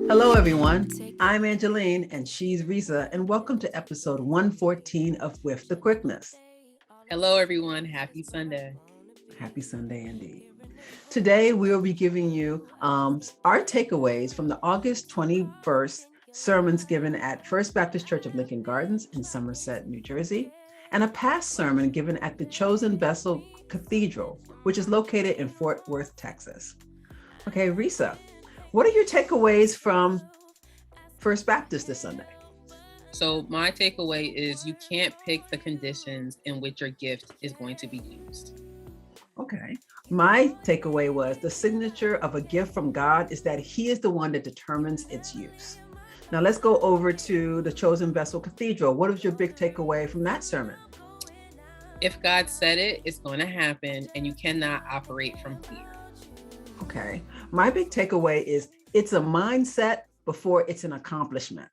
Hello, everyone. I'm Angeline, and she's Resa, and welcome to episode 114 of With the Quickness. Hello, everyone. Happy Sunday. Happy Sunday, indeed. Today, we will be giving you our takeaways from the August 21st sermons given at First Baptist Church of Lincoln Gardens in Somerset, New Jersey, and a past sermon given at the Chosen Vessel Cathedral, which is located in Fort Worth, Texas. Okay, Resa, what are your takeaways from First Baptist this Sunday? So my takeaway is you can't pick the conditions in which your gift is going to be used. Okay. My takeaway was the signature of a gift from God is that He is the one that determines its use. Now let's go over to the Chosen Vessel Cathedral. What was your big takeaway from that sermon? If God said it, it's going to happen, and you cannot operate from fear. Okay. My big takeaway is it's a mindset before it's an accomplishment.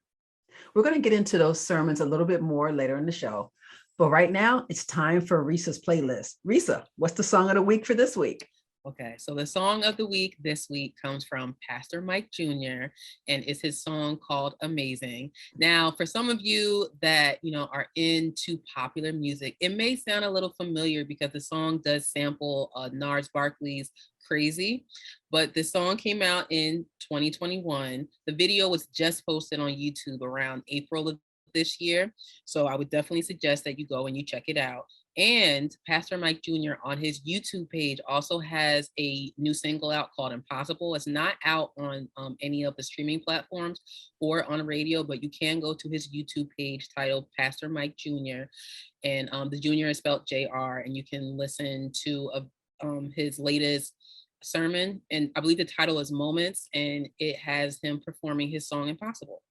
We're going to get into those sermons a little bit more later in the show. But right now, it's time for Resa's playlist. Resa, what's the song of the week for this week? Okay, so the song of the week this week comes from Pastor Mike Jr. and it's his song called Amazing. Now, for some of you that, are into popular music, it may sound a little familiar because the song does sample Gnarls Barkley's Crazy, but the song came out in 2021. The video was just posted on YouTube around April of this year. So I would definitely suggest that you go and you check it out. And Pastor Mike Jr. on his YouTube page also has a new single out called Impossible. It's not out on any of the streaming platforms or on radio, but you can go to his YouTube page titled Pastor Mike Jr. And the Jr. is spelled JR, and you can listen to his latest sermon. And I believe the title is Moments, and it has him performing his song Impossible.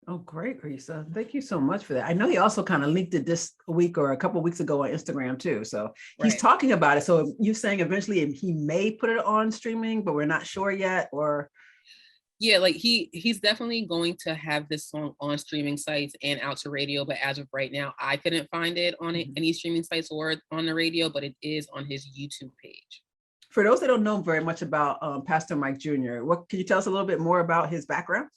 Oh, great, Resa. Thank you so much for that. I know he also kind of linked it this week or a couple of weeks ago on Instagram too. So he's talking about it. So you're saying eventually he may put it on streaming, but we're not sure yet, or? Yeah, like he's definitely going to have this song on streaming sites and out to radio. But as of right now, I couldn't find it on any streaming sites or on the radio, but it is on his YouTube page. For those that don't know very much about Pastor Mike Jr., can you tell us a little bit more about his background?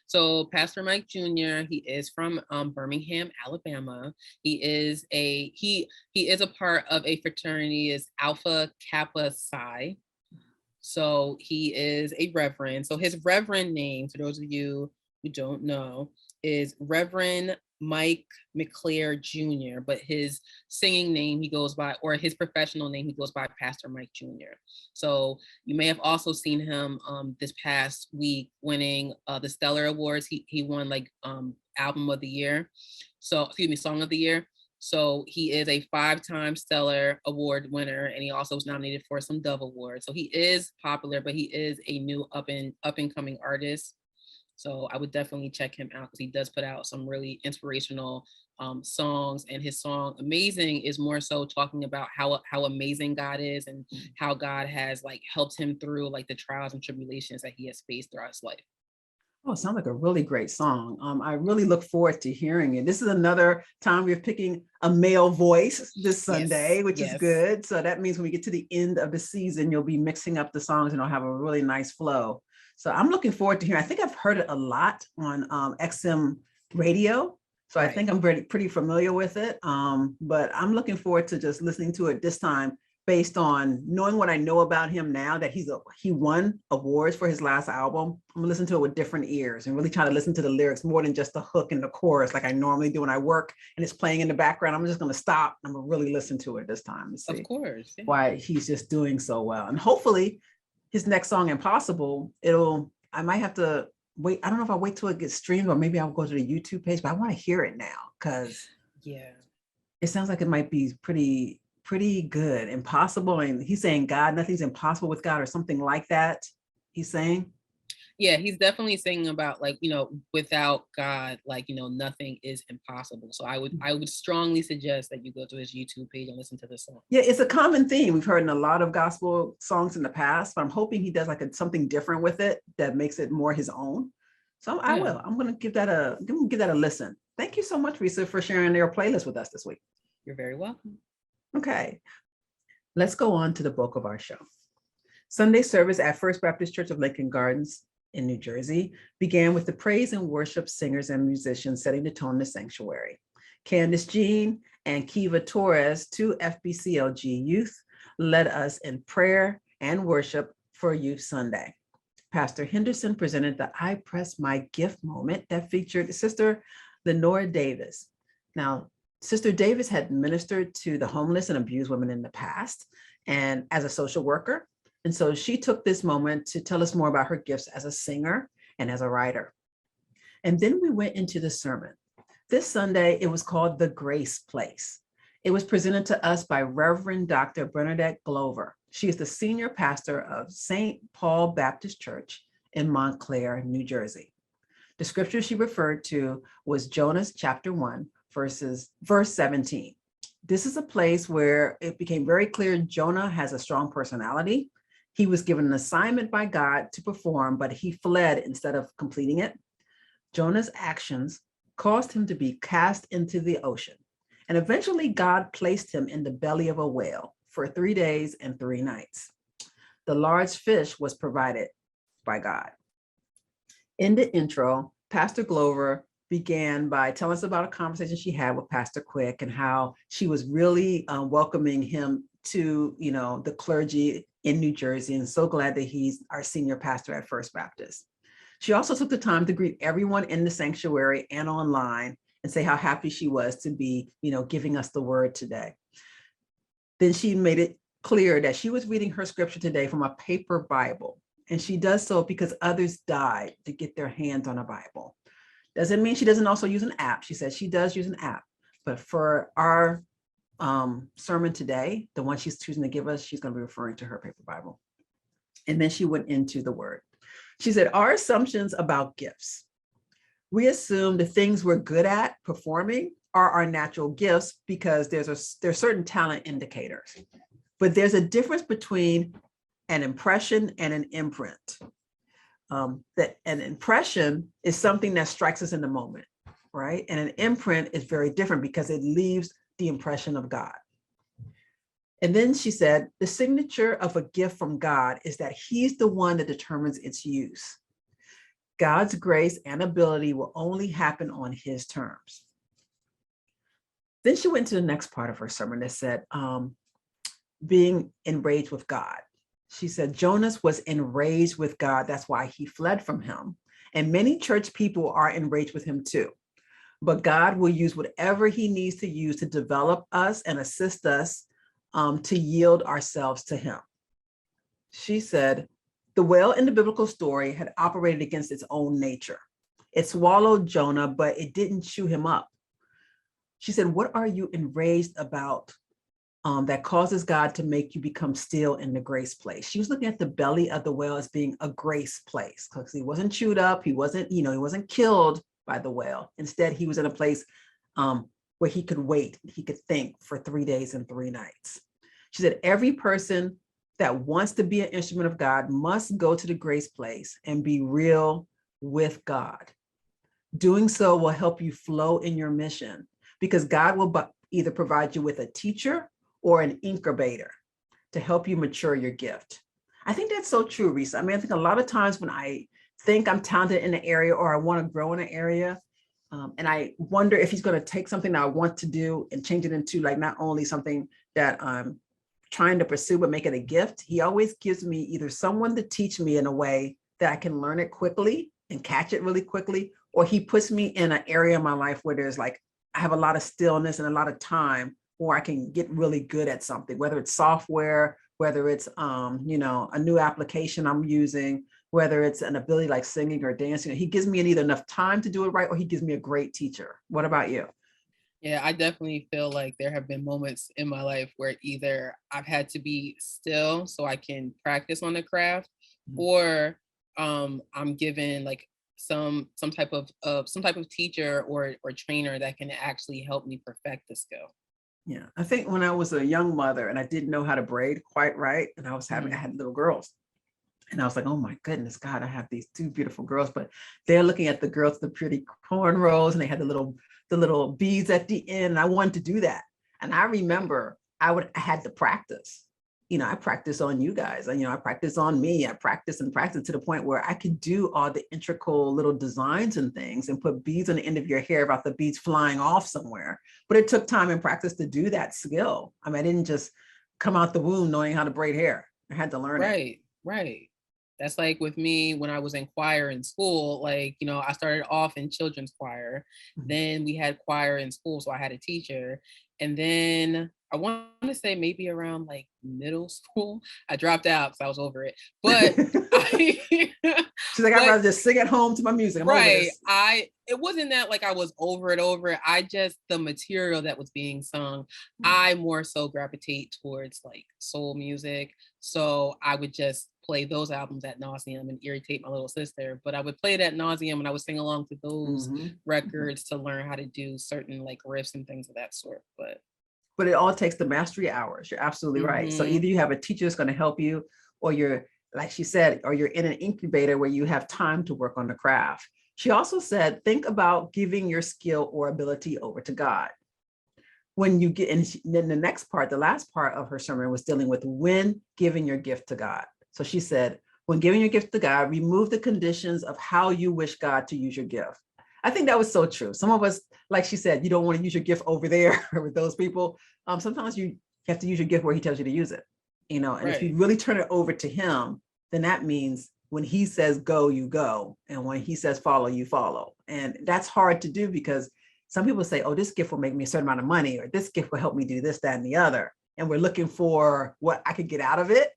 So Pastor Mike Jr., he is from Birmingham, Alabama. He is a part of a fraternity is Alpha Kappa Psi. So he is a reverend. So his reverend name, for those of you who don't know, is Reverend Mike McClare Jr., but his singing name he goes by, or his professional name he goes by Pastor Mike Jr. So you may have also seen him this past week winning the Stellar Awards. He won album of the year. So song of the year. So he is a 5-time Stellar Award winner, and he also was nominated for some Dove Awards. So he is popular, but he is a new up and coming artist. So I would definitely check him out because he does put out some really inspirational songs. And his song Amazing is more so talking about how amazing God is and how God has helped him through the trials and tribulations that he has faced throughout his life. Oh, it sounds like a really great song. I really look forward to hearing it. This is another time we're picking a male voice this Sunday, which is good. So that means when we get to the end of the season, you'll be mixing up the songs and it'll have a really nice flow. So I'm looking forward to hearing. I think I've heard it a lot on XM radio. So I think I'm pretty familiar with it. But I'm looking forward to just listening to it this time based on knowing what I know about him now, that he won awards for his last album. I'm gonna listen to it with different ears and really try to listen to the lyrics more than just the hook and the chorus like I normally do when I work and it's playing in the background. I'm just gonna stop. I'm gonna really listen to it this time and see of course, why he's just doing so well. And hopefully his next song, Impossible, I might have to wait. I don't know if I'll wait till it gets streamed or maybe I'll go to the YouTube page, but I want to hear it now because it sounds like it might be pretty good. Impossible. And he's saying God, nothing's impossible with God or something like that. He's saying. Yeah, he's definitely singing about without God, nothing is impossible. So I would strongly suggest that you go to his YouTube page and listen to this song. Yeah, it's a common theme we've heard in a lot of gospel songs in the past, but I'm hoping he does something different with it that makes it more his own. So I will. I'm going to give that a listen. Thank you so much, Resa, for sharing your playlist with us this week. You're very welcome. Okay, let's go on to the bulk of our show. Sunday service at First Baptist Church of Lincoln Gardens in New Jersey, began with the praise and worship singers and musicians setting the tone in the sanctuary. Candace Jean and Kiva Torres, two FBCLG youth, led us in prayer and worship for Youth Sunday. Pastor Henderson presented the I Press My Gift moment that featured Sister Lenora Davis. Now, Sister Davis had ministered to the homeless and abused women in the past and as a social worker. And so she took this moment to tell us more about her gifts as a singer and as a writer. And then we went into the sermon. This Sunday, it was called The Grace Place. It was presented to us by Reverend Dr. Bernadette Glover. She is the senior pastor of St. Paul Baptist Church in Montclair, New Jersey. The scripture she referred to was Jonah chapter 1, verse 17. This is a place where it became very clear Jonah has a strong personality. He was given an assignment by God to perform, but he fled instead of completing it. Jonah's actions caused him to be cast into the ocean. And eventually God placed him in the belly of a whale for 3 days and 3 nights. The large fish was provided by God. In the intro, Pastor Glover began by telling us about a conversation she had with Pastor Quick and how she was really welcoming him to, the clergy in New Jersey, and so glad that he's our senior pastor at First Baptist. She also took the time to greet everyone in the sanctuary and online and say how happy she was to be, giving us the word today. Then she made it clear that she was reading her scripture today from a paper Bible, and she does so because others died to get their hands on a Bible. Doesn't mean she doesn't also use an app. She says she does use an app, but for our sermon today, the one she's choosing to give us, she's going to be referring to her paper Bible. And then she went into the word. She said, our assumptions about gifts. We assume the things we're good at performing are our natural gifts because there's certain talent indicators. But there's a difference between an impression and an imprint. That an impression is something that strikes us in the moment, right? And an imprint is very different because it leaves the impression of God. And then she said, the signature of a gift from God is that he's the one that determines its use. God's grace and ability will only happen on his terms. Then she went to the next part of her sermon that said, being enraged with God. She said, Jonas was enraged with God. That's why he fled from him. And many church people are enraged with him too. But God will use whatever he needs to use to develop us and assist us to yield ourselves to him. She said, the whale in the biblical story had operated against its own nature. It swallowed Jonah, but it didn't chew him up. She said, what are you enraged about that causes God to make you become still in the grace place? She was looking at the belly of the whale as being a grace place because he wasn't chewed up. He wasn't, he wasn't killed by the whale. Instead, he was in a place where he could wait. He could think for 3 days and 3 nights. She said, every person that wants to be an instrument of God must go to the grace place and be real with God. Doing so will help you flow in your mission because God will either provide you with a teacher or an incubator to help you mature your gift. I think that's so true, Resa. I think a lot of times when I think I'm talented in an area or I want to grow in an area, and I wonder if he's going to take something that I want to do and change it into like not only something that I'm trying to pursue, but make it a gift. He always gives me either someone to teach me in a way that I can learn it quickly and catch it really quickly, or he puts me in an area of my life where there's I have a lot of stillness and a lot of time where I can get really good at something, whether it's software, whether it's, a new application I'm using, whether it's an ability like singing or dancing. He gives me either enough time to do it right, or he gives me a great teacher. What about you? Yeah, I definitely feel like there have been moments in my life where either I've had to be still so I can practice on the craft, or I'm given some type of teacher or trainer that can actually help me perfect the skill. Yeah, I think when I was a young mother and I didn't know how to braid quite right, and I had little girls. And I was like, oh my goodness, God, I have these 2 beautiful girls, but they're looking at the girls, the pretty cornrows, and they had the little beads at the end. And I wanted to do that. And I remember I had to practice. I practice on you guys. I practice on me. I practice and practice to the point where I could do all the integral little designs and things and put beads on the end of your hair about the beads flying off somewhere. But it took time and practice to do that skill. I mean, I didn't just come out the womb knowing how to braid hair. I had to learn it. Right. That's like with me when I was in choir in school, like, I started off in children's choir. Then we had choir in school. So I had a teacher. And then I want to say maybe around like middle school, I dropped out because I was over it. But she's like, I'd rather just sing at home to my music. It wasn't that like I was over it. I just, the material that was being sung, I more so gravitate towards like soul music. So I would just play those albums ad nauseum and irritate my little sister. But I would play it ad nauseum and I would sing along to those records to learn how to do certain like riffs and things of that sort. But it all takes the mastery hours. You're absolutely right. So either you have a teacher that's going to help you, or you're, like she said, or you're in an incubator where you have time to work on the craft. She also said, think about giving your skill or ability over to God. When you get, and then the next part, the last part of her sermon was dealing with when giving your gift to God. So she said, when giving your gift to God, remove the conditions of how you wish God to use your gift. I think that was so true. Some of us, like she said, you don't want to use your gift over there with those people. Sometimes you have to use your gift where he tells you to use it, and if you really turn it over to him, then that means when he says go, you go. And when he says follow, you follow. And that's hard to do because some people say, oh, this gift will make me a certain amount of money, or this gift will help me do this, that, and the other. And we're looking for what I could get out of it,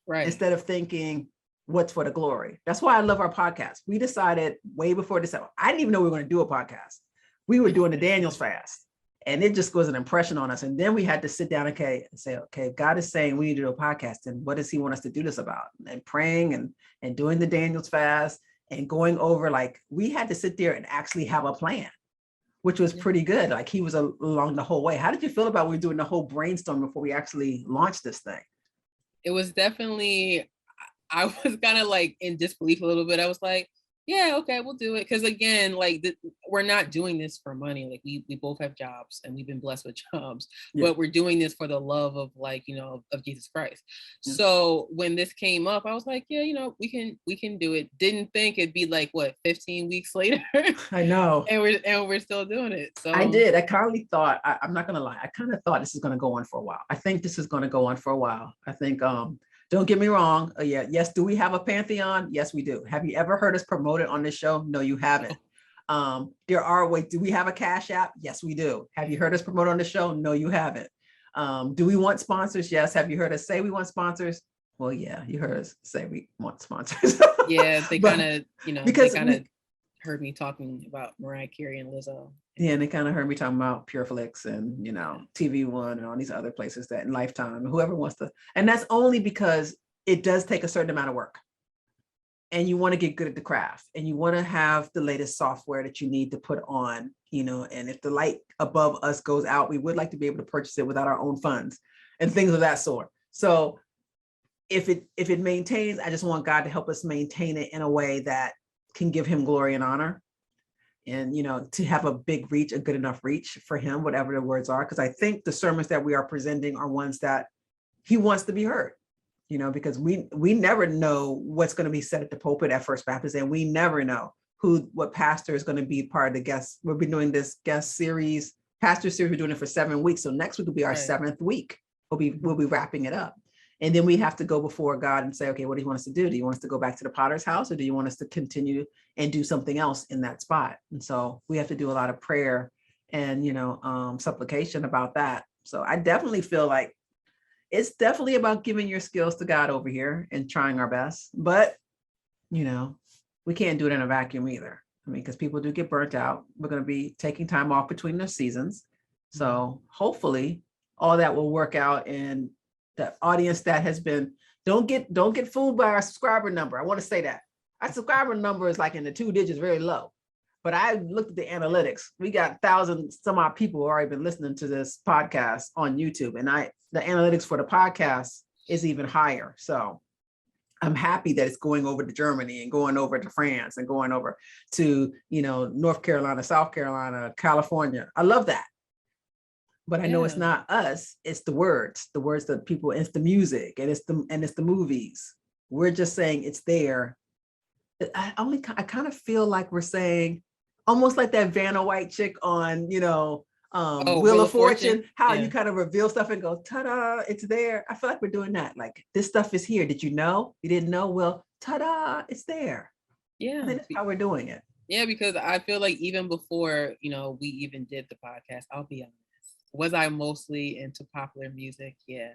instead of thinking, what's for the glory. That's why I love our podcast. We decided way before December. I didn't even know we were going to do a podcast. We were doing the Daniel's fast, and it just was an impression on us. And then we had to sit down and say, okay, God is saying we need to do a podcast, and what does he want us to do this about? And praying and doing the Daniel's fast and going over, like, we had to sit there and actually have a plan, which was pretty good. Like, he was along the whole way. How did you feel about we doing the whole brainstorm before we actually launched this thing? It was definitely, I was kind of like in disbelief a little bit. I was like, yeah, okay, we'll do it. Because again, like we're not doing this for money. Like we both have jobs and we've been blessed with jobs, but we're doing this for the love of, like, of Jesus Christ. Yeah. So when this came up, I was like, yeah, we can do it. Didn't think it'd be like, what, 15 weeks later? I know. and we're still doing it. So I did. I kind of thought, I'm not going to lie. I kind of thought this is going to go on for a while. I think this is going to go on for a while. I think, don't get me wrong. Yes. Do we have a Pantheon? Yes, we do. Have you ever heard us promoted on this show? No, you haven't. Do we have a Cash App? Yes, we do. Have you heard us promote on the show? No, you haven't. Do we want sponsors? Yes. Have you heard us say we want sponsors? Well, yeah, you heard us say we want sponsors. Yeah, they kind of, because they kind of heard me talking about Mariah Carey and Lizzo. Yeah, and they kind of heard me talking about PureFlix and, TV One and all these other places that in Lifetime, whoever wants to. And that's only because it does take a certain amount of work. And you want to get good at the craft, and you want to have the latest software that you need to put on, and if the light above us goes out, we would like to be able to purchase it without our own funds and things of that sort. So if it maintains, I just want God to help us maintain it in a way that can give him glory and honor. And, to have a big reach, a good enough reach for him, whatever the words are, because I think the sermons that we are presenting are ones that he wants to be heard, because we never know what's going to be said at the pulpit at First Baptist, and we never know what pastor is going to be part of the guest. We'll be doing this guest series, pastor series. We're doing it for 7 weeks. So next week will be our 7th week. We'll be wrapping it up. And then we have to go before God and say, okay, what do you want us to do? Do you want us to go back to the potter's house, or do you want us to continue and do something else in that spot? And so we have to do a lot of prayer and, supplication about that. So I definitely feel like it's definitely about giving your skills to God over here and trying our best. But, we can't do it in a vacuum either. I mean, because people do get burnt out. We're going to be taking time off between the seasons. So hopefully all that will work out, and the audience that has been, don't get fooled by our subscriber number. I want to say that our subscriber number is like in the 2 digits, very low. But I looked at the analytics. We got 1,000 some odd people who already been listening to this podcast on YouTube, and the analytics for the podcast is even higher. So I'm happy that it's going over to Germany and going over to France and going over to North Carolina, South Carolina, California. I love that. but I know it's not us. It's the words that people, it's the music, and it's the movies. We're just saying it's there. I kind of feel like we're saying, almost like that Vanna White chick on, Wheel of Fortune, how you kind of reveal stuff and go, ta-da, it's there. I feel like we're doing that. Like, this stuff is here. Did you know? You didn't know? Well, ta-da, it's there. Yeah. I think that's how we're doing it. Yeah, because I feel like even before, we even did the podcast, I'll be honest, was I mostly into popular music? Yeah.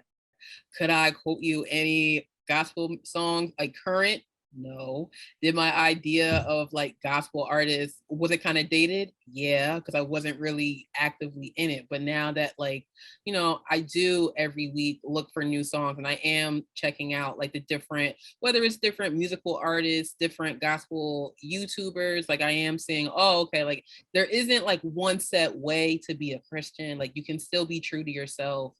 Could I quote you any gospel songs, like current? No. Did my idea of like gospel artists, was it kind of dated? Yeah, because I wasn't really actively in it. But now that I do every week look for new songs, and I am checking out like the different, whether it's different musical artists, different gospel YouTubers, like I am seeing, oh, okay, like there isn't like one set way to be a Christian. Like you can still be true to yourself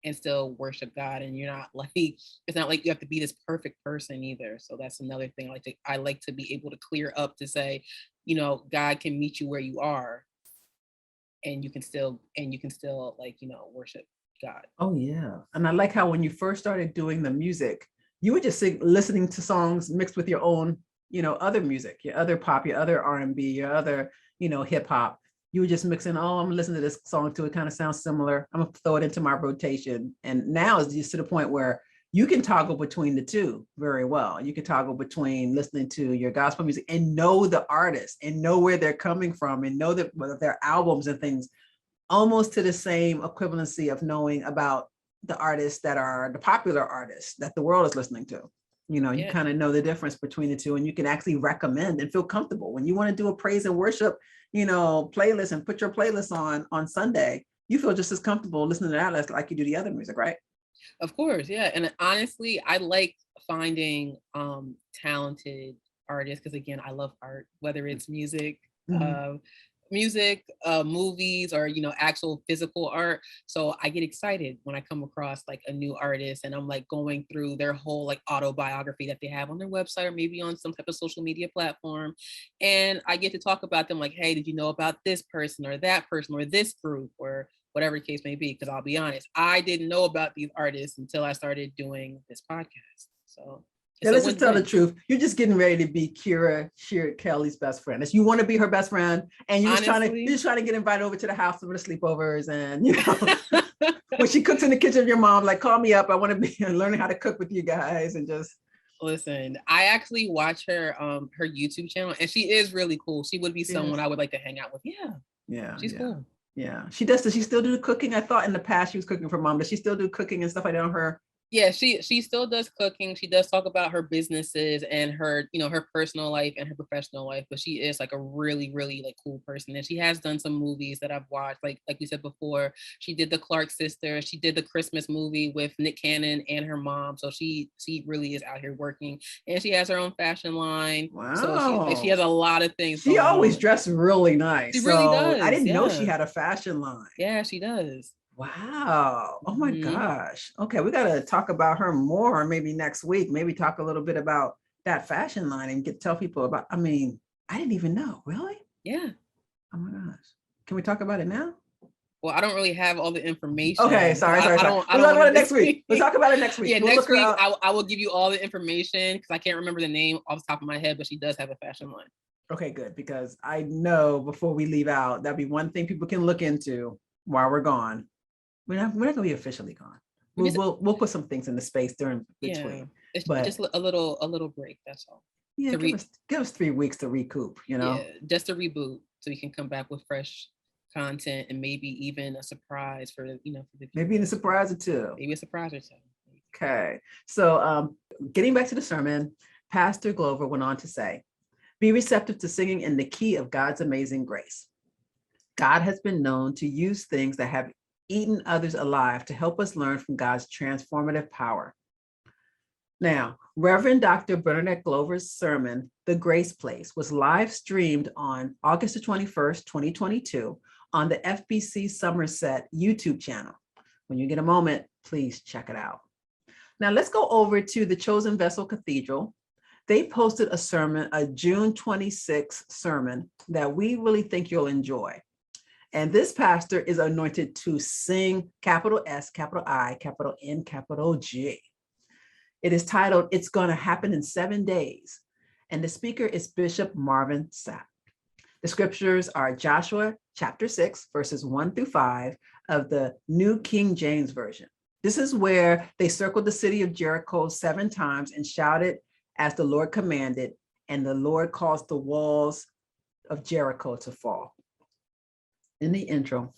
and still worship God, and you're not like, it's not like you have to be this perfect person either. So that's another thing. I like to be able to clear up to say, God can meet you where you are, and you can still worship God. Oh yeah. And I like how when you first started doing the music, you were just listening to songs mixed with your own, other music, your other pop, your other R&B, your other, hip hop. You were just mixing, oh, I'm listening to this song too. It kind of sounds similar. I'm gonna throw it into my rotation. And now it's just to the point where you can toggle between the two very well. You can toggle between listening to your gospel music and know the artist and know where they're coming from and know that their albums and things, almost to the same equivalency of knowing about the artists that are the popular artists that the world is listening to. You kind of know the difference between the two, and you can actually recommend and feel comfortable when you want to do a praise and worship, playlist, and put your playlist on Sunday. You feel just as comfortable listening to that like you do the other music, right? Of course, yeah. And honestly, I like finding talented artists because, again, I love art, whether it's music, movies, or actual physical art. So I get excited when I come across like a new artist, and I'm like going through their whole like autobiography that they have on their website or maybe on some type of social media platform, and I get to talk about them like, hey, did you know about this person or that person or this group or whatever the case may be? Because I'll be honest, I didn't know about these artists until I started doing this podcast. So yeah, let's just tell the truth. You're just getting ready to be Kierra Sheard-Kelly's best friend. You want to be her best friend, and you're just trying to get invited over to the house for the sleepovers, and when she cooks in the kitchen of your mom, like, call me up. I want to be learning how to cook with you guys, and just listen. I actually watch her her YouTube channel, and she is really cool. She would be someone I would like to hang out with. Yeah, she's cool. Yeah, she does. Does she still do the cooking? I thought in the past she was cooking for mom. Does she still do cooking and stuff like that on her? Yeah, she still does cooking. She does talk about her businesses and her, her personal life and her professional life, but she is like a really, really like cool person. And she has done some movies that I've watched. Like we said before, she did the Clark Sisters. She did the Christmas movie with Nick Cannon and her mom. So she really is out here working, and she has her own fashion line. Wow. So she has a lot of things. She always dressed really nice. She really does. I didn't know she had a fashion line. Yeah, she does. Wow. Oh my gosh. Okay, we got to talk about her more maybe next week. Maybe talk a little bit about that fashion line and tell people about, I didn't even know. Really? Yeah. Oh my gosh. Can we talk about it now? Well, I don't really have all the information. Okay, sorry. I don't we'll talk about it next week. We'll talk about it next week. Yeah, next week I will give you all the information because I can't remember the name off the top of my head, but she does have a fashion line. Okay, good, because I know before we leave out, that'd be one thing people can look into while we're gone. We're not going to be officially gone. We'll put some things in the space during between. It's just a little break. That's all. Yeah, give us 3 weeks to recoup. Yeah, just a reboot, so we can come back with fresh content and maybe even a surprise for the maybe a surprise or two. Maybe a surprise or two. Okay, so getting back to the sermon, Pastor Glover went on to say, "Be receptive to singing in the key of God's amazing grace. God has been known to use things that have eaten others alive to help us learn from God's transformative power." Now, Reverend Dr. Bernadette Glover's sermon, The Grace Place, was live streamed on August the 21st, 2022 on the FBC Somerset YouTube channel. When you get a moment, please check it out. Now let's go over to the Chosen Vessel Cathedral. They posted a sermon, a June 26th sermon that we really think you'll enjoy. And this pastor is anointed to sing capital S, capital I, capital N, capital G. It is titled, It's Gonna Happen in 7 Days. And the speaker is Bishop Marvin Sapp. The scriptures are Joshua chapter 6, verses 1 through 5 of the New King James Version. This is where they circled the city of Jericho 7 times and shouted as the Lord commanded, and the Lord caused the walls of Jericho to fall. In the intro,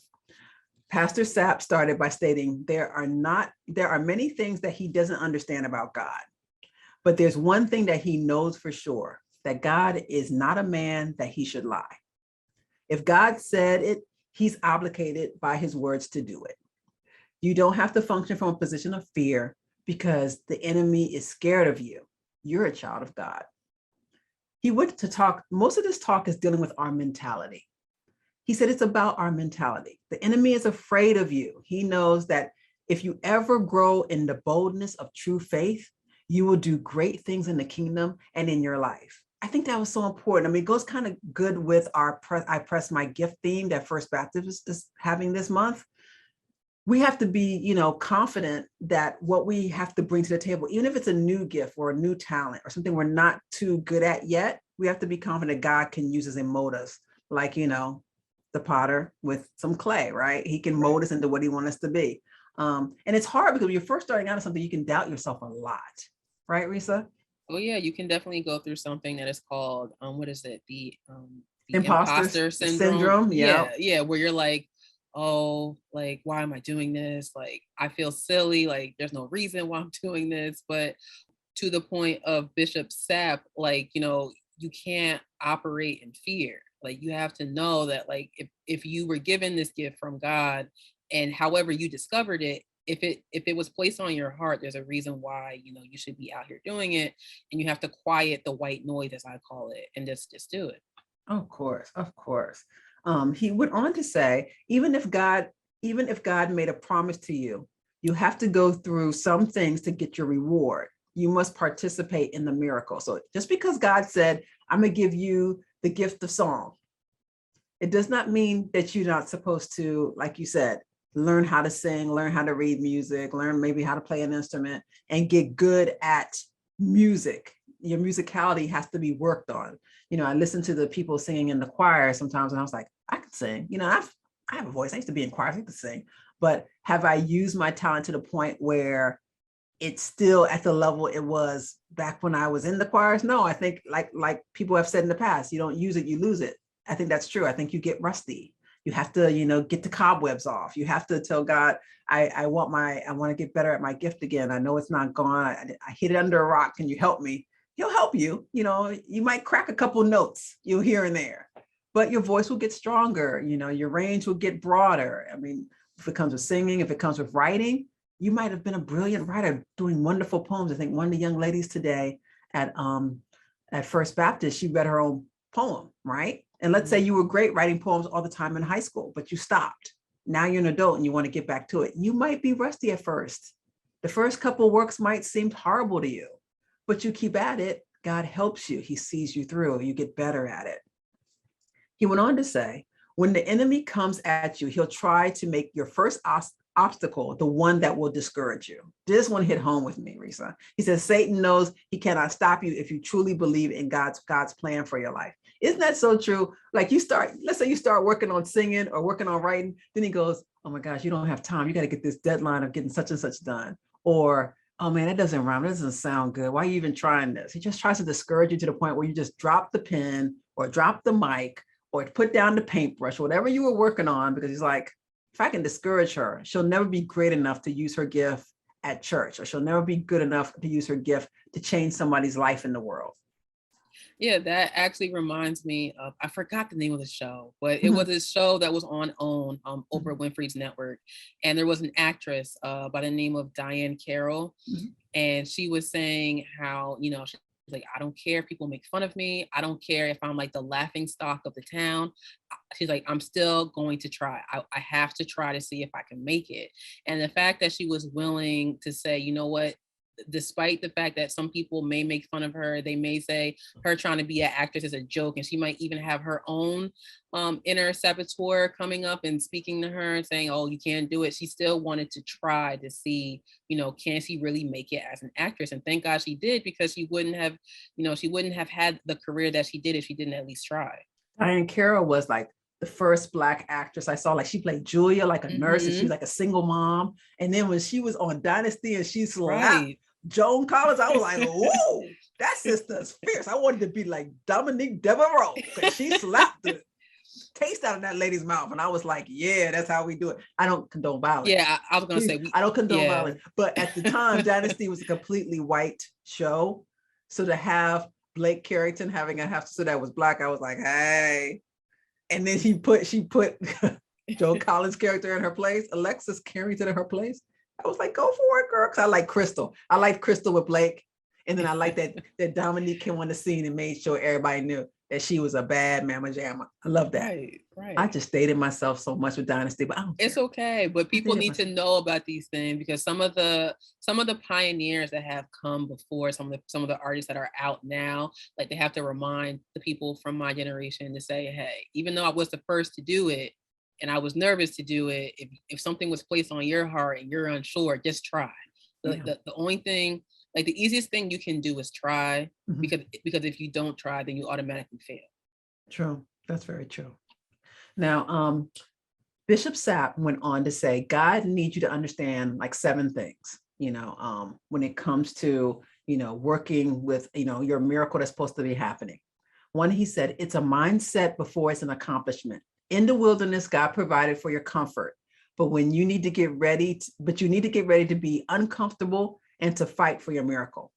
Pastor Sapp started by stating there are many things that he doesn't understand about God, but there's one thing that he knows for sure, that God is not a man that he should lie. If God said it, he's obligated by his words to do it. You don't have to function from a position of fear because the enemy is scared of you. You're a child of God. He went to talk, most of this talk is dealing with our mentality. He said it's about our mentality. The enemy is afraid of you. He knows that if you ever grow in the boldness of true faith, you will do great things in the kingdom and in your life. I think that was so important. I mean, it goes kind of good with our I Press My Gift theme that First Baptist is having this month. We have to be, confident that what we have to bring to the table, even if it's a new gift or a new talent or something we're not too good at yet, we have to be confident God can use us and mold us, like, the potter with some clay, right? He can mold us into what he wants us to be. And it's hard because when you're first starting out on something, you can doubt yourself a lot, right, Resa? Oh yeah, you can definitely go through something that is called, what is it? The Imposter syndrome. Yeah, where you're like, oh, like, why am I doing this? Like, I feel silly, like there's no reason why I'm doing this. But to the point of Bishop Sapp, like, you can't operate in fear. Like, you have to know that, like, if you were given this gift from God, and however you discovered it, if it was placed on your heart, there's a reason why, you should be out here doing it. And you have to quiet the white noise, as I call it, and just do it. Of course. He went on to say, even if God made a promise to you, you have to go through some things to get your reward. You must participate in the miracle. So just because God said, I'm going to give you the gift of song, it does not mean that you're not supposed to, like you said, learn how to sing, learn how to read music, learn maybe how to play an instrument, and get good at music. Your musicality has to be worked on. I listen to the people singing in the choir sometimes, and I was like, I can sing. I have a voice. I used to be in choirs. I can sing. But have I used my talent to the point where it's still at the level it was back when I was in the choirs? No, I think like people have said in the past, you don't use it, you lose it. I think that's true. I think you get rusty. You have to, get the cobwebs off. You have to tell God, I want to get better at my gift again. I know it's not gone. I hid it under a rock. Can you help me? He'll help you. You might crack a couple notes, here and there, but your voice will get stronger. Your range will get broader. I mean, if it comes with singing, if it comes with writing, you might have been a brilliant writer doing wonderful poems. I think one of the young ladies today at First Baptist, she read her own poem, right? And let's say you were great writing poems all the time in high school, but you stopped. Now you're an adult and you want to get back to it. You might be rusty at first. The first couple works might seem horrible to you, but you keep at it. God helps you. He sees you through. You get better at it. He went on to say, when the enemy comes at you, he'll try to make your first obstacle the one that will discourage you. This one hit home with me, Resa. He says, Satan knows he cannot stop you if you truly believe in God's plan for your life. Isn't that so true? Like let's say you start working on singing or working on writing, then he goes, oh my gosh, you don't have time. You got to get this deadline of getting such and such done. Or, oh man, that doesn't rhyme. That doesn't sound good. Why are you even trying this? He just tries to discourage you to the point where you just drop the pen or drop the mic or put down the paintbrush, whatever you were working on, because he's like, if I can discourage her, she'll never be great enough to use her gift at church, or she'll never be good enough to use her gift to change somebody's life in the world. Yeah, that actually reminds me of, I forgot the name of the show, but it was a show that was on Oprah Winfrey's network. And there was an actress by the name of Diahann Carroll. And she was saying how, she's like, I don't care if people make fun of me. I don't care if I'm like the laughing stock of the town. She's like, I'm still going to try. I have to try to see if I can make it. And the fact that she was willing to say, you know what, despite the fact that some people may make fun of her, they may say her trying to be an actress is a joke, and she might even have her own inner saboteur coming up and speaking to her and saying, oh, you can't do it. She still wanted to try to see, can she really make it as an actress? And thank God she did, because she wouldn't have had the career that she did if she didn't at least try. Diahann Carroll was like the first Black actress I saw. Like, she played Julia, like a nurse, and she was like a single mom. And then when she was on Dynasty and she slapped Joan Collins, I was like, whoa, that sister's fierce. I wanted to be like Dominique Devereaux, because she slapped the taste out of that lady's mouth. And I was like, yeah, that's how we do it. I don't condone violence. Yeah, I was going to say. I don't condone violence. But at the time, Dynasty was a completely white show. So to have Blake Carrington having a half sister that was Black, I was like, hey. And then she put Joan Collins' character in her place, Alexis Carrington in her place. I was like, go for it, girl. Because I like Crystal. I like Crystal with Blake. And then I like that Dominique came on the scene and made sure everybody knew that she was a bad mama jamma. I love that. Right. I just dated myself so much with Dynasty, but it's okay. But people need to know about these things, because some of the pioneers that have come before, some of the artists that are out now, like, they have to remind the people from my generation to say, hey, even though I was the first to do it and I was nervous to do it, if something was placed on your heart and you're unsure, just try. The only thing, like, the easiest thing you can do is try, because if you don't try, then you automatically fail. True. That's very true. Now, Bishop Sapp went on to say, God needs you to understand like 7 things, when it comes to, working with, your miracle that's supposed to be happening. One, he said, it's a mindset before it's an accomplishment. In the wilderness, God provided for your comfort, but you need to get ready to be uncomfortable and to fight for your miracle.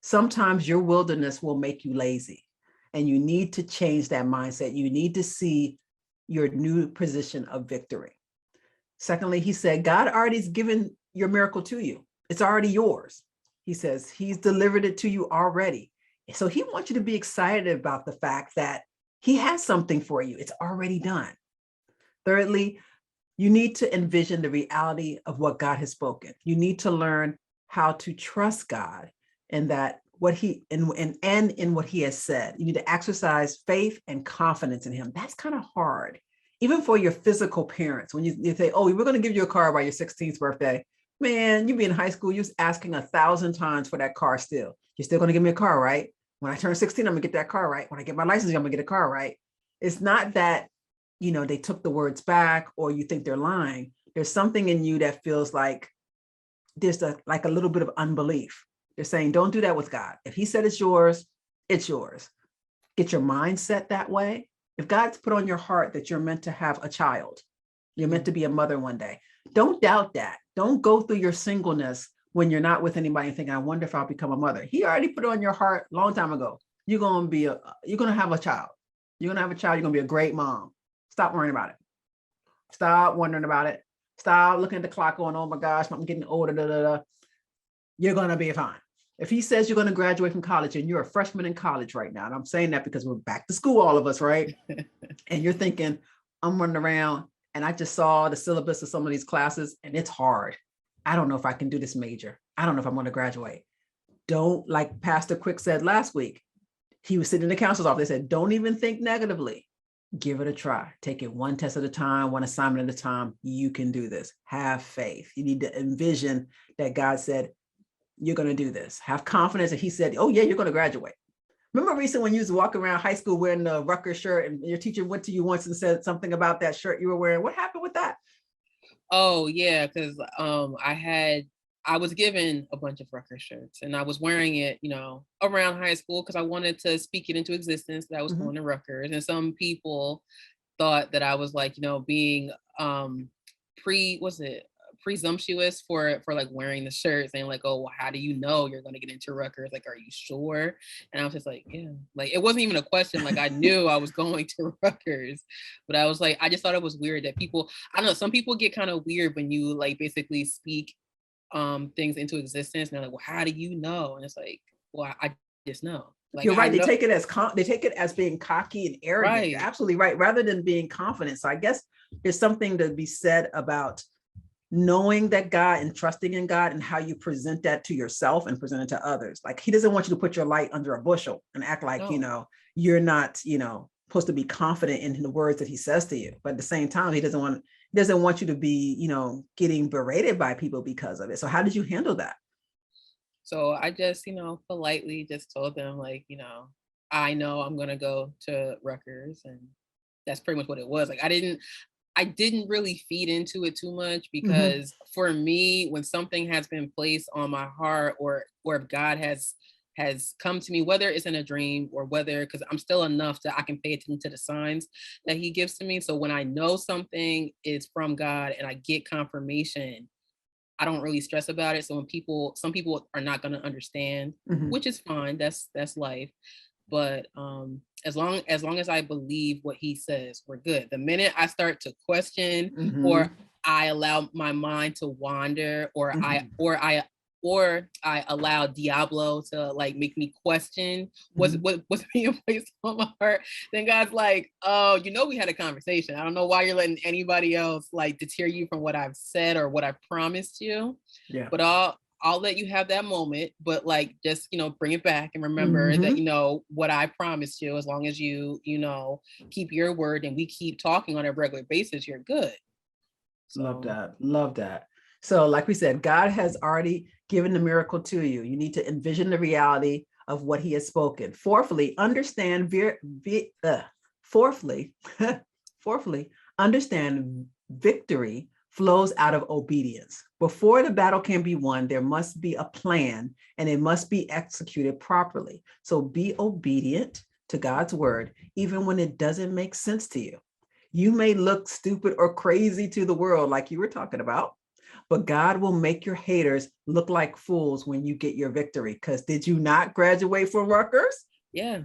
Sometimes your wilderness will make you lazy, and you need to change that mindset. You need to see your new position of victory. Secondly, he said, God already has given your miracle to you. It's already yours. He says he's delivered it to you already. So he wants you to be excited about the fact that he has something for you. It's already done. Thirdly, you need to envision the reality of what God has spoken. You need to learn how to trust God and that what he and in what he has said. You need to exercise faith and confidence in him. That's kind of hard, even for your physical parents. When you say, oh, we're going to give you a car by your 16th birthday, man, you be in high school, you're asking 1,000 times for that car still. You're still going to give me a car, right? When I turn 16, I'm gonna get that car, right? When I get my license, I'm gonna get a car, right? It's not that, they took the words back or you think they're lying. There's something in you that feels like there's a little bit of unbelief. They're saying, don't do that with God. If he said it's yours, it's yours. Get your mindset that way. If God's put on your heart that you're meant to have a child, you're meant to be a mother one day, don't doubt that. Don't go through your singleness when you're not with anybody and thinking, I wonder if I'll become a mother. He already put it on your heart a long time ago. You're going to have a child. You're going to have a child. You're going to be a great mom. Stop worrying about it. Stop wondering about it. Stop looking at the clock going, oh my gosh, I'm getting older. You're going to be fine. If he says you're going to graduate from college and you're a freshman in college right now, and I'm saying that because we're back to school, all of us, right? And you're thinking, I'm running around and I just saw the syllabus of some of these classes and it's hard. I don't know if I can do this major. I don't know if I'm going to graduate. Don't, like Pastor Quick said last week, he was sitting in the counselor's office. They said, don't even think negatively. Give it a try. Take it one test at a time, one assignment at a time. You can do this. Have faith. You need to envision that God said, you're going to do this. Have confidence that he said, oh yeah, you're going to graduate. Remember recently when you was walking around high school wearing the Rutgers shirt and your teacher went to you once and said something about that shirt you were wearing? What happened with that? Oh yeah, because I was given a bunch of Rutgers shirts and I was wearing it, around high school because I wanted to speak it into existence that I was going to Rutgers. And some people thought that I was like, being presumptuous for like wearing the shirt, saying like, oh, well, how do you know you're going to get into Rutgers? Like, are you sure? And I was just like, yeah, like it wasn't even a question. Like I knew I was going to Rutgers, but I was like, I just thought it was weird that people, I don't know, some people get kind of weird when you like basically speak things into existence and they're like, well, how do you know? And it's like, well, I just know. Like, you're right. They take it as being cocky and arrogant. Right. You're absolutely right. Rather than being confident. So I guess there's something to be said about knowing that God and trusting in God and how you present that to yourself and present it to others. Like he doesn't want you to put your light under a bushel and act like, No. You're not, supposed to be confident in the words that he says to you. But at the same time, he doesn't want you to be, getting berated by people because of it. So how did you handle that? So I just, politely just told them like, I know I'm going to go to Rutgers, and that's pretty much what it was. Like, I didn't really feed into it too much, because for me, when something has been placed on my heart, or if God has come to me, whether it's in a dream or whether, because I'm still enough that I can pay attention to the signs that he gives to me. So when I know something is from God and I get confirmation, I don't really stress about it. So when some people are not going to understand, which is fine. That's life. But as long as I believe what he says, we're good. The minute I start to question, or I allow my mind to wander, or I allow Diablo to like make me question what's being placed on my heart, then God's like, oh, we had a conversation. I don't know why you're letting anybody else like deter you from what I've said or what I promised you. Yeah. But I'll let you have that moment, but like, just, bring it back and remember that, what I promised you, as long as you, keep your word and we keep talking on a regular basis, you're good. So. Love that. So like we said, God has already given the miracle to you. You need to envision the reality of what he has spoken. Fourthly, understand victory flows out of obedience. Before the battle can be won, there must be a plan, and it must be executed properly. So be obedient to God's word, even when it doesn't make sense to you. You may look stupid or crazy to the world, like you were talking about, but God will make your haters look like fools when you get your victory. Because did you not graduate from Rutgers? Yeah.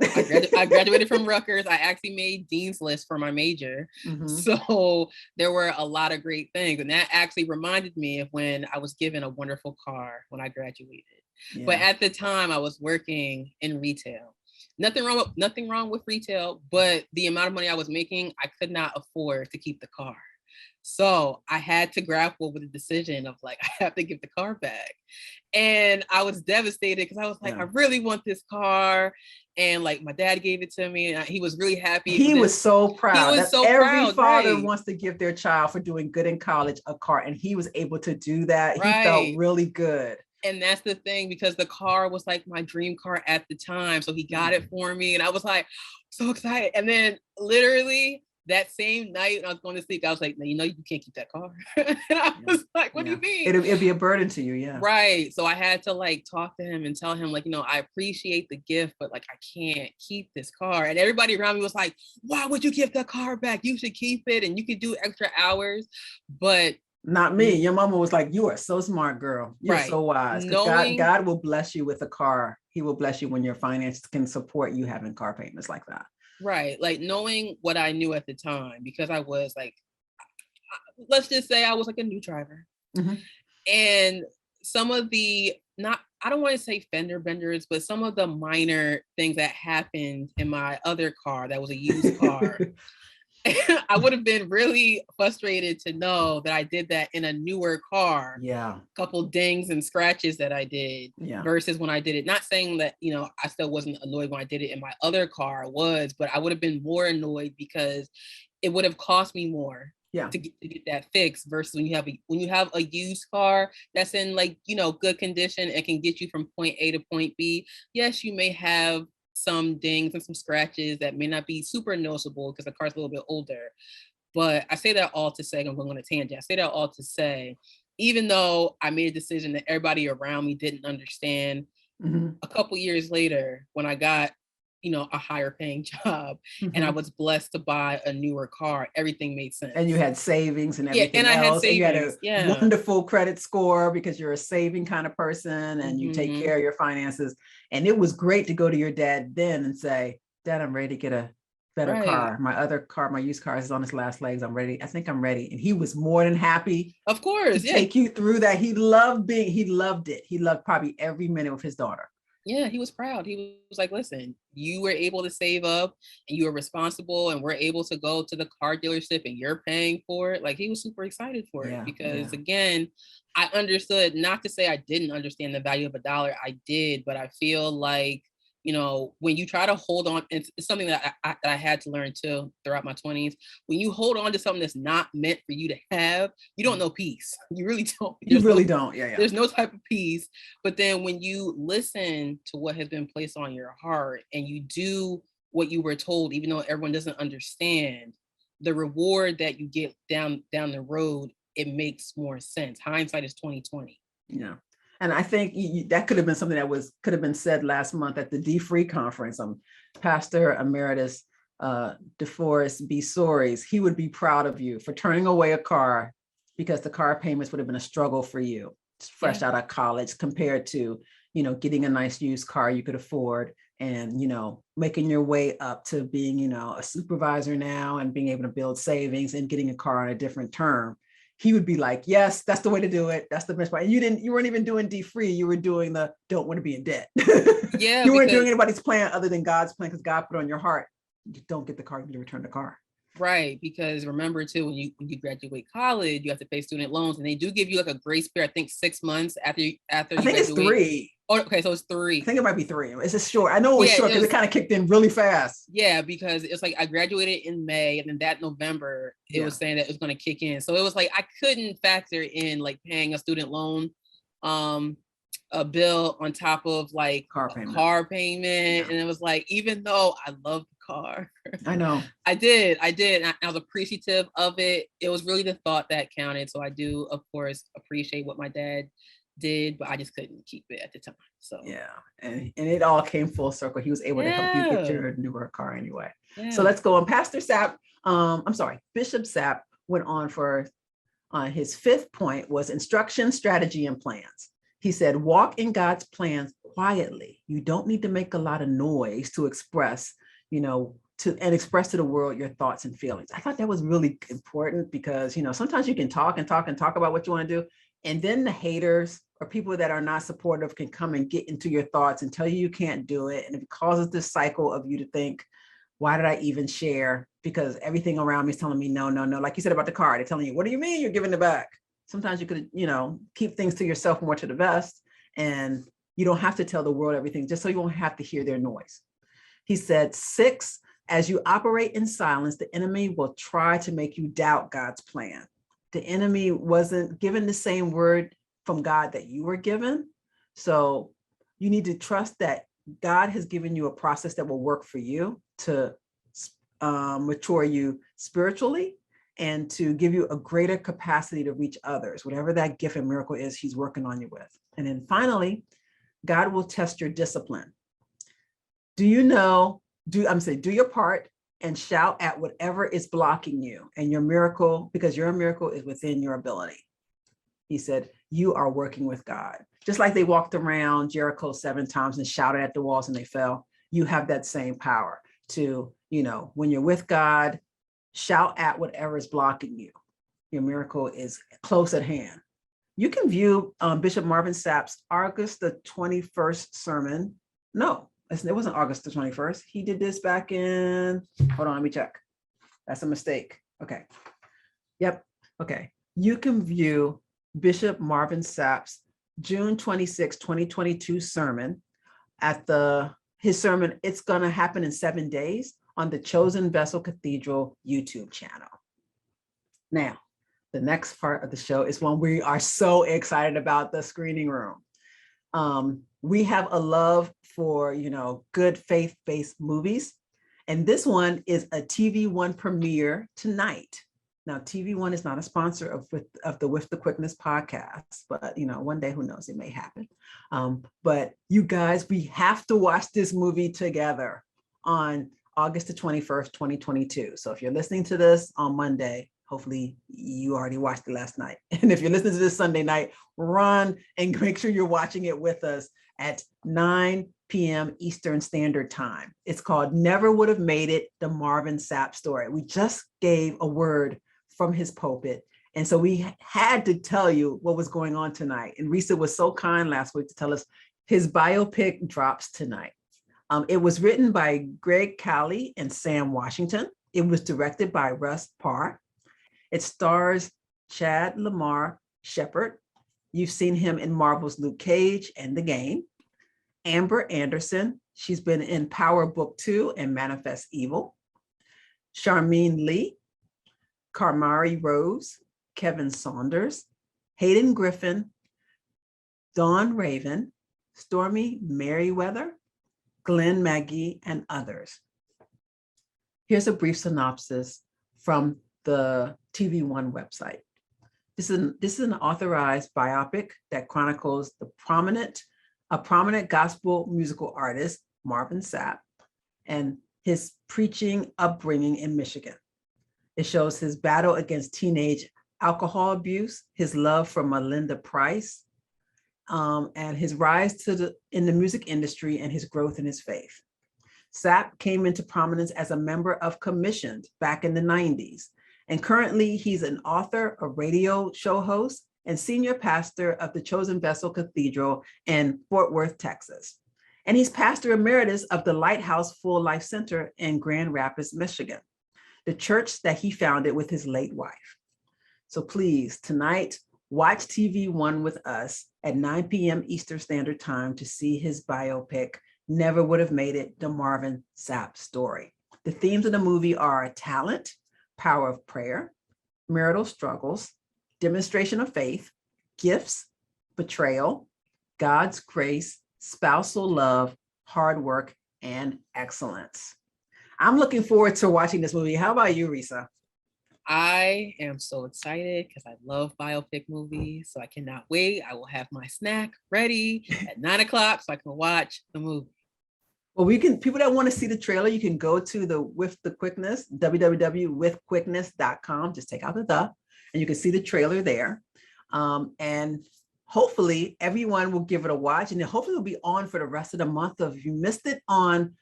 I graduated from Rutgers. I actually made Dean's List for my major. So there were a lot of great things. And that actually reminded me of when I was given a wonderful car when I graduated. Yeah. But at the time I was working in retail. Nothing wrong with retail, but the amount of money I was making, I could not afford to keep the car. So I had to grapple with the decision of like, I have to give the car back. And I was devastated because I was like, I really want this car. And like, my dad gave it to me and he was really happy. He was so proud. Every father right. wants to give their child for doing good in college a car. And he was able to do that. Right. He felt really good. And that's the thing, because the car was like my dream car at the time. So he got it for me and I was like, so excited. And then literally that same night when I was going to sleep, I was like, no, you can't keep that car. And I was like, what do you mean? It'd be a burden to you. Yeah. Right. So I had to like talk to him and tell him like, I appreciate the gift, but like, I can't keep this car. And everybody around me was like, why would you give the car back? You should keep it and you could do extra hours. But not me. Your mama was like, you are so smart, girl. You're so wise. God will bless you with a car. He will bless you when your finances can support you having car payments like that. Right. Like knowing what I knew at the time, because I was like, let's just say I was like a new driver. And some of the, I don't want to say fender benders, but some of the minor things that happened in my other car that was a used car, I would have been really frustrated to know that I did that in a newer car. Yeah. A couple dings and scratches that I did versus when I did it. Not saying that, I still wasn't annoyed when I did it in my other car, but I would have been more annoyed because it would have cost me more to get that fixed versus when you have a used car that's in like, good condition and can get you from point A to point B. Yes, you may have some dings and some scratches that may not be super noticeable because the car's a little bit older. But I say that all to say, I'm going on a tangent. I say that all to say, even though I made a decision that everybody around me didn't understand, a couple years later, when I got, a higher paying job and I was blessed to buy a newer car, everything made sense. And you had savings and everything else. I had savings. And you had a wonderful credit score because you're a saving kind of person and you take care of your finances. And it was great to go to your dad then and say, Dad, I'm ready to get a better car. My other car, my used car is on its last legs. I'm ready. I think I'm ready. And he was more than happy. Of course. To take you through that. He loved it. He loved probably every minute with his daughter. Yeah, he was proud. He was like, listen, you were able to save up and you were responsible and we're able to go to the car dealership and you're paying for it. Like, he was super excited for it because again, I understood, not to say I didn't understand the value of a dollar, I did, but I feel like, you know, when you try to hold on, it's something that I had to learn too throughout my 20s. When you hold on to something that's not meant for you to have, you don't know peace. You really don't. You really don't. There's no type of peace. But then when you listen to what has been placed on your heart and you do what you were told, even though everyone doesn't understand, the reward that you get down the road, it makes more sense. Hindsight is 2020. Yeah. And I think that could have been something that could have been said last month at the D-Free conference. Pastor Emeritus DeForest B. Soaries, he would be proud of you for turning away a car because the car payments would have been a struggle for you, fresh out of college, compared to, you know, getting a nice used car you could afford and, you know, making your way up to being, you know, a supervisor now and being able to build savings and getting a car on a different term. He would be like, yes, that's the way to do it. That's the best part. And you weren't even doing D-Free. You were doing the don't want to be in debt. Yeah. You weren't doing anybody's plan other than God's plan, because God put on your heart, you don't get the car, you return the car. Right. Because remember too, when you graduate college, you have to pay student loans, and they do give you like a grace period, I think 6 months after you graduate. I think it's 3. Oh, okay, so it's 3. I think it might be 3. It's just short. I know it was short because it kind of kicked in really fast. Yeah, because it's like I graduated in May, and then that November it was saying that it was going to kick in. So it was like I couldn't factor in like paying a student loan, a bill on top of like car payment, and it was like, even though I love the car, I know I did, and I was appreciative of it. It was really the thought that counted. So I do, of course, appreciate what my dad did, but I just couldn't keep it at the time. So and it all came full circle. He was able to help you get your newer car anyway. So let's go on. Pastor Sapp, Bishop Sapp went on for his 5th point was instruction, strategy, and plans. He said, walk in God's plans quietly. You don't need to make a lot of noise to express, express to the world your thoughts and feelings. I thought that was really important because, sometimes you can talk about what you want to do. And then the haters or people that are not supportive can come and get into your thoughts and tell you can't do it. And it causes this cycle of you to think, why did I even share? Because everything around me is telling me, no. Like you said about the car, they're telling you, what do you mean you're giving it back? Sometimes you could, keep things to yourself more to the best. And you don't have to tell the world everything just so you won't have to hear their noise. He said, 6, as you operate in silence, the enemy will try to make you doubt God's plan. The enemy wasn't given the same word from God that you were given. So you need to trust that God has given you a process that will work for you to mature you spiritually and to give you a greater capacity to reach others, whatever that gift and miracle is he's working on you with. And then finally, God will test your discipline. Do your part and shout at whatever is blocking you and your miracle, because your miracle is within your ability. He said, you are working with God. Just like they walked around Jericho 7 times and shouted at the walls and they fell, you have that same power to, when you're with God, shout at whatever is blocking you. Your miracle is close at hand. You can view Bishop Marvin Sapp's August the 21st sermon. No, it wasn't August the 21st. He did this back in, hold on, let me check. That's a mistake. Okay. Yep. Okay. You can view Bishop Marvin Sapp's June 26, 2022 sermon his sermon, It's Gonna Happen in 7 Days, on the Chosen Vessel Cathedral YouTube channel. Now, the next part of the show is one we are so excited about, the screening room. We have a love for, good faith-based movies. And this one is a TV One premiere tonight. Now, TV One is not a sponsor of the With the Quickness podcast, but, one day, who knows, it may happen. But you guys, we have to watch this movie together on August the 21st, 2022. So if you're listening to this on Monday, hopefully you already watched it last night. And if you're listening to this Sunday night, run and make sure you're watching it with us at 9 p.m. Eastern Standard Time. It's called Never Would Have Made It, the Marvin Sapp Story. We just gave a word from his pulpit. And so we had to tell you what was going on tonight. And Resa was so kind last week to tell us his biopic drops tonight. It was written by Greg Cowley and Sam Washington. It was directed by Russ Parr. It stars Chad Lamar Shepard. You've seen him in Marvel's Luke Cage and The Game. Amber Anderson. She's been in Power Book 2 and Manifest Evil. Charmaine Lee. Carmari Rose. Kevin Saunders. Hayden Griffin. Dawn Raven. Stormy Merriweather. Glenn Magee, and others. Here's a brief synopsis from the TV One website. This is an authorized biopic that chronicles a prominent gospel musical artist, Marvin Sapp, and his preaching upbringing in Michigan. It shows his battle against teenage alcohol abuse, his love for Melinda Price, and his rise in the music industry and his growth in his faith. Sapp came into prominence as a member of Commissioned back in the 90s. And currently he's an author, a radio show host, and senior pastor of the Chosen Vessel Cathedral in Fort Worth, Texas. And he's pastor emeritus of the Lighthouse Full Life Center in Grand Rapids, Michigan, the church that he founded with his late wife. So please, tonight, watch TV One with us at 9 p.m. Eastern Standard Time to see his biopic, Never Would Have Made It, The Marvin Sapp Story. The themes of the movie are talent, power of prayer, marital struggles, demonstration of faith, gifts, betrayal, God's grace, spousal love, hard work, and excellence. I'm looking forward to watching this movie. How about you, Resa? I am so excited because I love biopic movies, so I cannot wait. I will have my snack ready at 9 o'clock so I can watch the movie. Well, people that want to see the trailer, you can go to the With the Quickness, www.withquickness.com. Just take out the, and you can see the trailer there. And hopefully everyone will give it a watch, and then hopefully it'll be on for the rest of the month. If you missed it on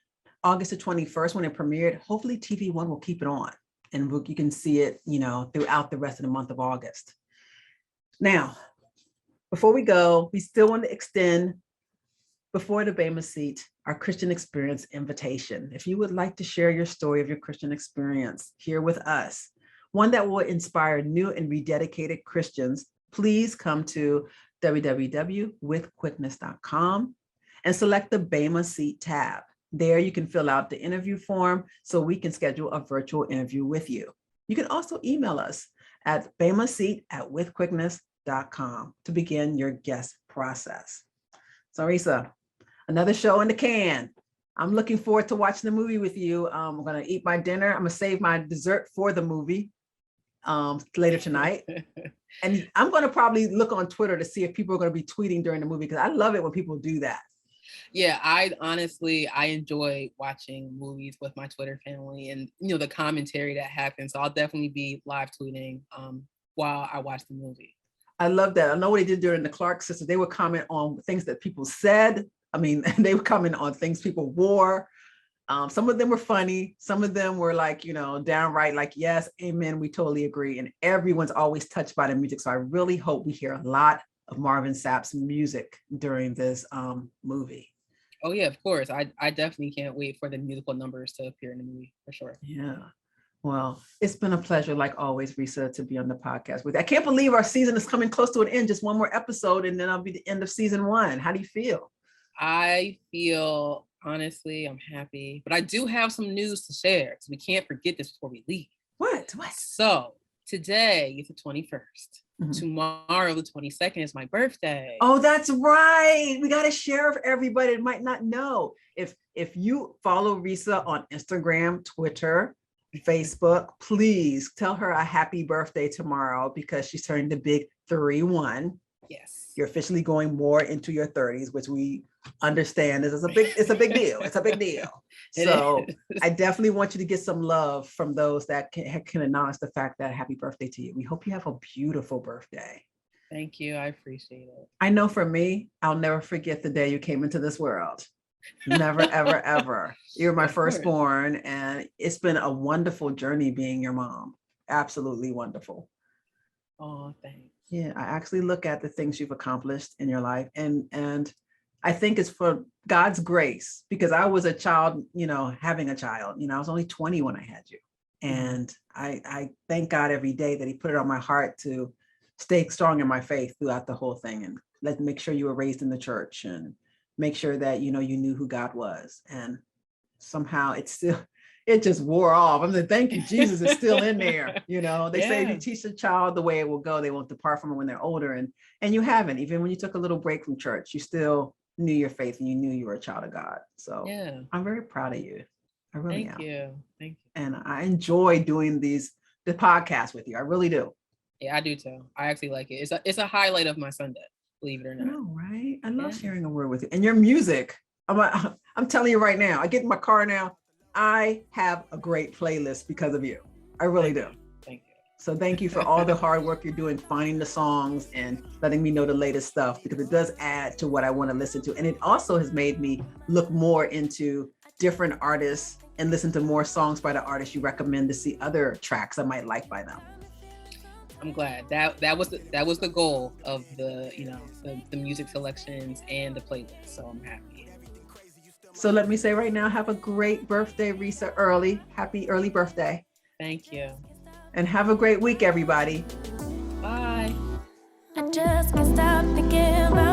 August the 21st when it premiered, hopefully TV One will keep it on. And you can see it, throughout the rest of the month of August. Now, before we go, we still want to extend, before the Bema seat, our Christian experience invitation. If you would like to share your story of your Christian experience here with us, one that will inspire new and rededicated Christians, please come to www.withquickness.com and select the Bema seat tab. There you can fill out the interview form so we can schedule a virtual interview with you. You can also email us at bemaseat@withquickness.com to begin your guest process. So Resa, another show in the can. I'm looking forward to watching the movie with you. I'm going to eat my dinner. I'm going to save my dessert for the movie later tonight. And I'm going to probably look on Twitter to see if people are going to be tweeting during the movie, because I love it when people do that. Yeah, I enjoy watching movies with my Twitter family and, the commentary that happens. So I'll definitely be live tweeting while I watch the movie. I love that. I know what they did during the Clark sisters. They would comment on things that people said. I mean, they would comment on things people wore. Some of them were funny. Some of them were like, downright like, yes, amen, we totally agree. And everyone's always touched by the music. So I really hope we hear a lot of Marvin Sapp's music during this movie. Oh yeah, of course. I definitely can't wait for the musical numbers to appear in the movie for sure. Yeah. Well, it's been a pleasure, like always, Resa, to be on the podcast with you. I can't believe our season is coming close to an end. Just one more episode, and then I'll be the end of season 1. How do you feel? I feel, honestly, I'm happy, but I do have some news to share, because we can't forget this before we leave. What? So today is the 21st. Mm-hmm. Tomorrow, the 22nd, is my birthday. Oh, that's right. We got to share with everybody that might not know. If you follow Resa on Instagram, Twitter, Facebook, please tell her a happy birthday tomorrow, because she's turning the big 31. Yes. You're officially going more into your 30s, which we understand it's a big deal. It's a big deal. So I definitely want you to get some love from those that can acknowledge the fact that happy birthday to you. We hope you have a beautiful birthday. Thank you. I appreciate it. I know for me, I'll never forget the day you came into this world. Never, ever, ever. You're my firstborn, and it's been a wonderful journey being your mom. Absolutely wonderful. Oh, thanks. Yeah, I actually look at the things you've accomplished in your life, and I think it's for God's grace, because I was a child, having a child, I was only 20 when I had you. And I thank God every day that he put it on my heart to stay strong in my faith throughout the whole thing, and make sure you were raised in the church, and make sure that, you knew who God was. And somehow it just wore off. I'm like, thank you, Jesus is still in there. They say if you teach a child the way it will go, they won't depart from it when they're older. And you haven't. Even when you took a little break from church, you still knew your faith and you knew you were a child of God. So I'm very proud of you. I really am. Thank you. And I enjoy doing the podcast with you. I really do. Yeah, I do too. I actually like it. It's a highlight of my Sunday, believe it or not. I know, right? I love sharing a word with you. And your music, I'm telling you right now, I get in my car now, I have a great playlist because of you. I really do. Thank you. So thank you for all the hard work you're doing, finding the songs and letting me know the latest stuff, because it does add to what I want to listen to. And it also has made me look more into different artists and listen to more songs by the artists you recommend, to see other tracks I might like by them. I'm glad that was the goal of the music selections and the playlist. So I'm happy. So let me say right now, have a great birthday, Resa, early. Happy early birthday. Thank you. And have a great week, everybody. Bye. I just can't stop thinking about